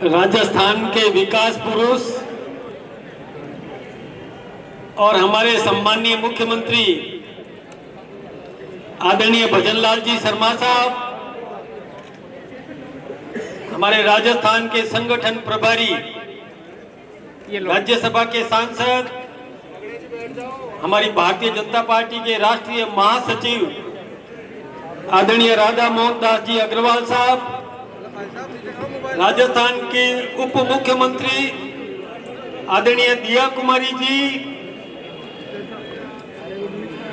राजस्थान के विकास पुरुष और हमारे सम्मानीय मुख्यमंत्री आदरणीय भजनलाल जी शर्मा साहब, हमारे राजस्थान के संगठन प्रभारी, राज्यसभा के सांसद, हमारी भारतीय जनता पार्टी के राष्ट्रीय महासचिव आदरणीय राधा मोहन दास जी अग्रवाल साहब, राजस्थान के उप मुख्यमंत्री आदरणीय दिया कुमारी जी,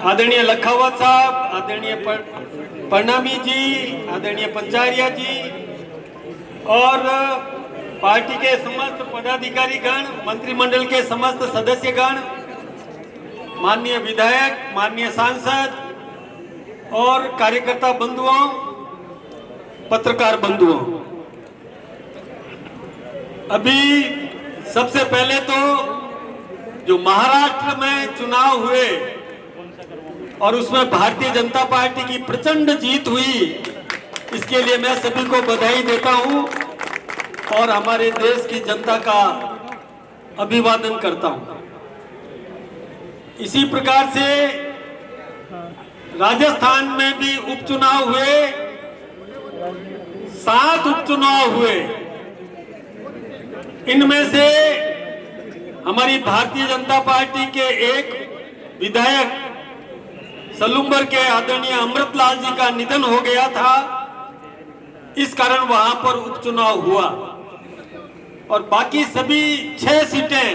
आदरणीय लखावत साहब, आदरणीय परनामी जी, आदरणीय पंचारिया जी और पार्टी के समस्त पदाधिकारी गण, मंत्रिमंडल के समस्त सदस्यगण, माननीय विधायक, माननीय सांसद और कार्यकर्ता बंधुओं, पत्रकार बंधुओं, अभी सबसे पहले तो जो महाराष्ट्र में चुनाव हुए और उसमें भारतीय जनता पार्टी की प्रचंड जीत हुई, इसके लिए मैं सभी को बधाई देता हूं और हमारे देश की जनता का अभिवादन करता हूं। इसी प्रकार से राजस्थान में भी उपचुनाव हुए, 7 उपचुनाव हुए। इनमें से हमारी भारतीय जनता पार्टी के एक विधायक सलूम्बर के आदरणीय अमृतलाल जी का निधन हो गया था, इस कारण वहां पर उपचुनाव हुआ और बाकी सभी 6 सीटें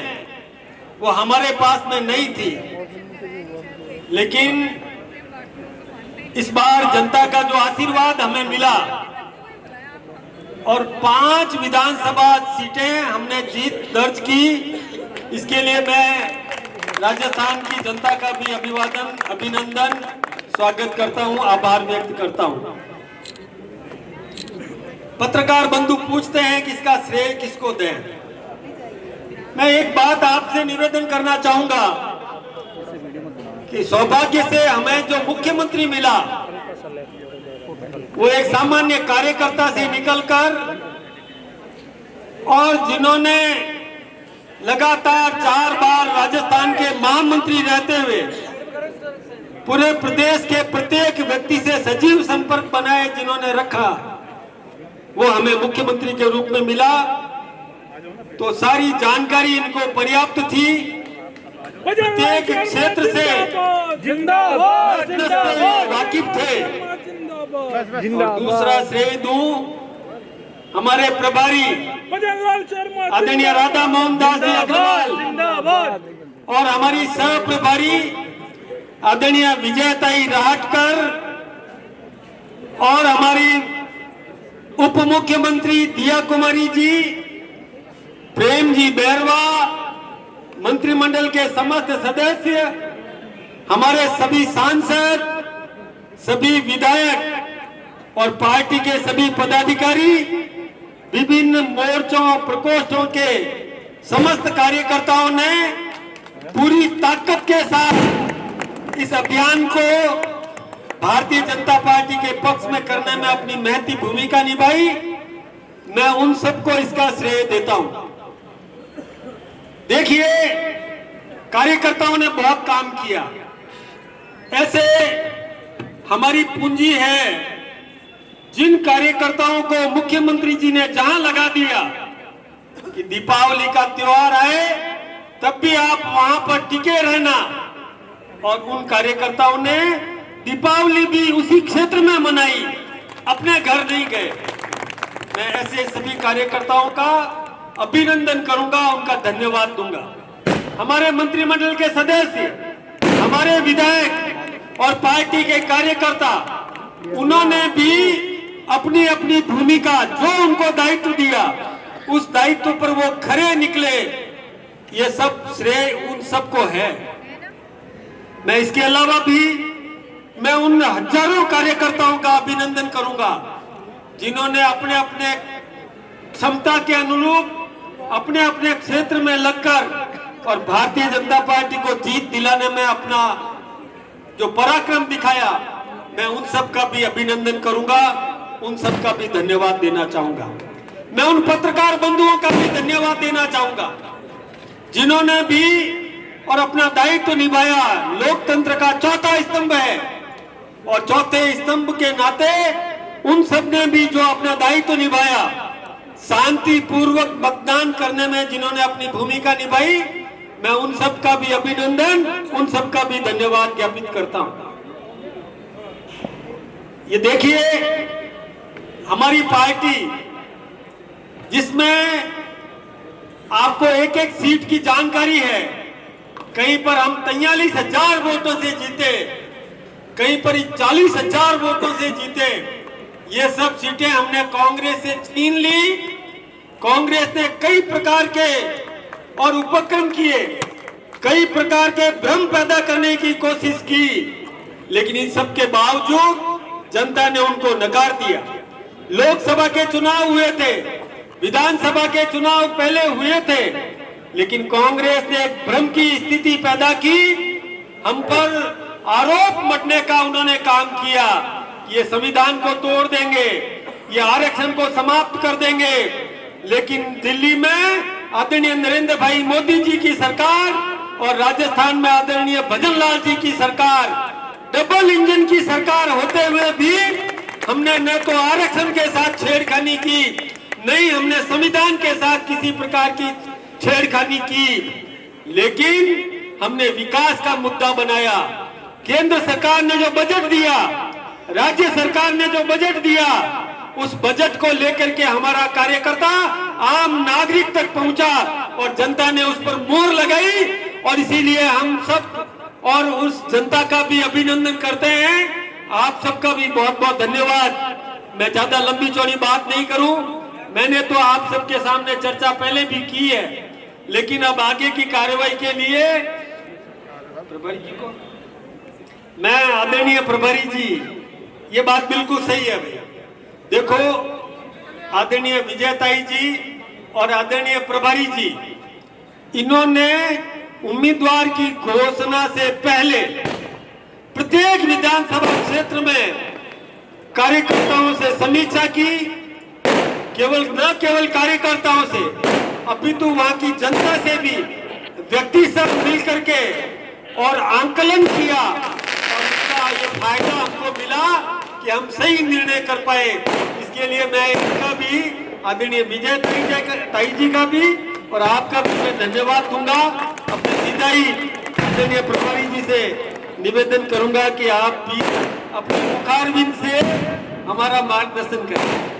वो हमारे पास में नहीं थी। लेकिन इस बार जनता का जो आशीर्वाद हमें मिला और 5 विधानसभा सीटें हमने जीत दर्ज की, इसके लिए मैं राजस्थान की जनता का भी अभिनंदन, स्वागत करता हूं, आभार व्यक्त करता हूं। पत्रकार बंधु पूछते हैं कि इसका श्रेय किसको दें। मैं एक बात आपसे निवेदन करना चाहूंगा कि सौभाग्य से हमें जो मुख्यमंत्री मिला वो एक सामान्य कार्यकर्ता से निकलकर और जिन्होंने लगातार 4 बार राजस्थान के महामंत्री रहते हुए पूरे प्रदेश के प्रत्येक व्यक्ति से सजीव संपर्क बनाए जिन्होंने रखा, वो हमें मुख्यमंत्री के रूप में मिला। तो सारी जानकारी इनको पर्याप्त थी, प्रत्येक क्षेत्र से वाकिफ थे। और दूसरा श्रेय दूं हमारे प्रभारी आदरणीय राधा मोहन दास जी अग्रवाल और हमारी सह प्रभारी आदरणीय विजयताई राहटकर और हमारी उप मुख्यमंत्री दिया कुमारी जी, प्रेम जी बैरवा, मंत्रिमंडल के समस्त सदस्य, हमारे सभी सांसद, सभी विधायक और पार्टी के सभी पदाधिकारी, विभिन्न मोर्चों प्रकोष्ठों के समस्त कार्यकर्ताओं ने पूरी ताकत के साथ इस अभियान को भारतीय जनता पार्टी के पक्ष में करने में अपनी महती भूमिका निभाई। मैं उन सबको इसका श्रेय देता हूं। देखिए, कार्यकर्ताओं ने बहुत काम किया। ऐसे हमारी पूंजी है, जिन कार्यकर्ताओं को मुख्यमंत्री जी ने जहां लगा दिया कि दीपावली का त्योहार आए तब भी आप वहां पर टिके रहना, और उन कार्यकर्ताओं ने दीपावली भी उसी क्षेत्र में मनाई, अपने घर नहीं गए। मैं ऐसे सभी कार्यकर्ताओं का अभिनंदन करूंगा, उनका धन्यवाद दूंगा। हमारे मंत्रिमंडल के सदस्य, हमारे विधायक और पार्टी के कार्यकर्ता, उन्होंने भी अपनी अपनी भूमिका, जो उनको दायित्व दिया, उस दायित्व पर वो खरे निकले। ये सब श्रेय उन सबको है। मैं इसके अलावा भी मैं उन हजारों कार्यकर्ताओं का अभिनंदन करूंगा जिन्होंने अपने अपने क्षमता के अनुरूप अपने अपने क्षेत्र में लगकर और भारतीय जनता पार्टी को जीत दिलाने में अपना जो पराक्रम दिखाया, मैं उन सब का भी अभिनंदन करूंगा, उन सब का भी धन्यवाद देना चाहूंगा। मैं उन पत्रकार बंधुओं का भी धन्यवाद देना चाहूंगा जिन्होंने भी और अपना दायित्व निभाया। लोकतंत्र का चौथा स्तंभ है और चौथे स्तंभ के नाते उन सब ने भी जो अपना दायित्व निभाया, शांतिपूर्वक मतदान करने में जिन्होंने अपनी भूमिका निभाई, मैं उन सब का भी अभिनंदन, उन सब का भी धन्यवाद ज्ञापित करता हूं। ये देखिए, हमारी पार्टी जिसमें आपको एक एक सीट की जानकारी है, कहीं पर हम 43,000 वोटों से जीते, कहीं पर 40,000 वोटों से जीते। ये सब सीटें हमने कांग्रेस से छीन ली। कांग्रेस ने कई प्रकार के और उपक्रम किए, कई प्रकार के भ्रम पैदा करने की कोशिश की, लेकिन इन सब के बावजूद जनता ने उनको नकार दिया। लोकसभा के चुनाव हुए थे, विधानसभा के चुनाव पहले हुए थे, लेकिन कांग्रेस ने एक भ्रम की स्थिति पैदा की। हम पर आरोप मटने का उन्होंने काम किया, ये संविधान को तोड़ देंगे, ये आरक्षण को समाप्त कर देंगे। लेकिन दिल्ली में आदरणीय नरेंद्र भाई मोदी जी की सरकार और राजस्थान में आदरणीय भजन लाल जी की सरकार, डबल इंजन की सरकार होते हुए भी हमने न तो आरक्षण के साथ छेड़खानी की, नहीं हमने संविधान के साथ किसी प्रकार की छेड़खानी की, लेकिन हमने विकास का मुद्दा बनाया। केंद्र सरकार ने जो बजट दिया, राज्य सरकार ने जो बजट दिया, उस बजट को लेकर के हमारा कार्यकर्ता आम नागरिक तक पहुंचा और जनता ने उस पर मोहर लगाई। और इसीलिए हम सब और उस जनता का भी अभिनंदन करते हैं। आप सबका भी बहुत बहुत धन्यवाद। मैं ज्यादा लंबी चौड़ी बात नहीं करूं, मैंने तो आप सबके सामने चर्चा पहले भी की है, लेकिन अब आगे की कार्रवाई के लिए प्रभारी जी को, मैं आदरणीय प्रभारी जी, ये बात बिल्कुल सही है भैया। देखो, आदरणीय विजयताई जी और आदरणीय प्रभारी जी, इन्होंने उम्मीदवार की घोषणा से पहले प्रत्येक विधानसभा क्षेत्र में कार्यकर्ताओं से समीक्षा की। न केवल कार्यकर्ताओं से, अपितु वहां की जनता से भी व्यक्ति सब मिलकर के और आंकलन किया, और इसका ये फायदा हमको मिला कि हम सही निर्णय कर पाए। इसके लिए मैं इनका भी, आदरणीय विजय ताई जी का भी और आपका भी मैं धन्यवाद दूंगा। अपने सीधा ही आदरणीय प्रभारी जी से निवेदन करूंगा कि आप भी अपने मुखारविंद से हमारा मार्गदर्शन करें।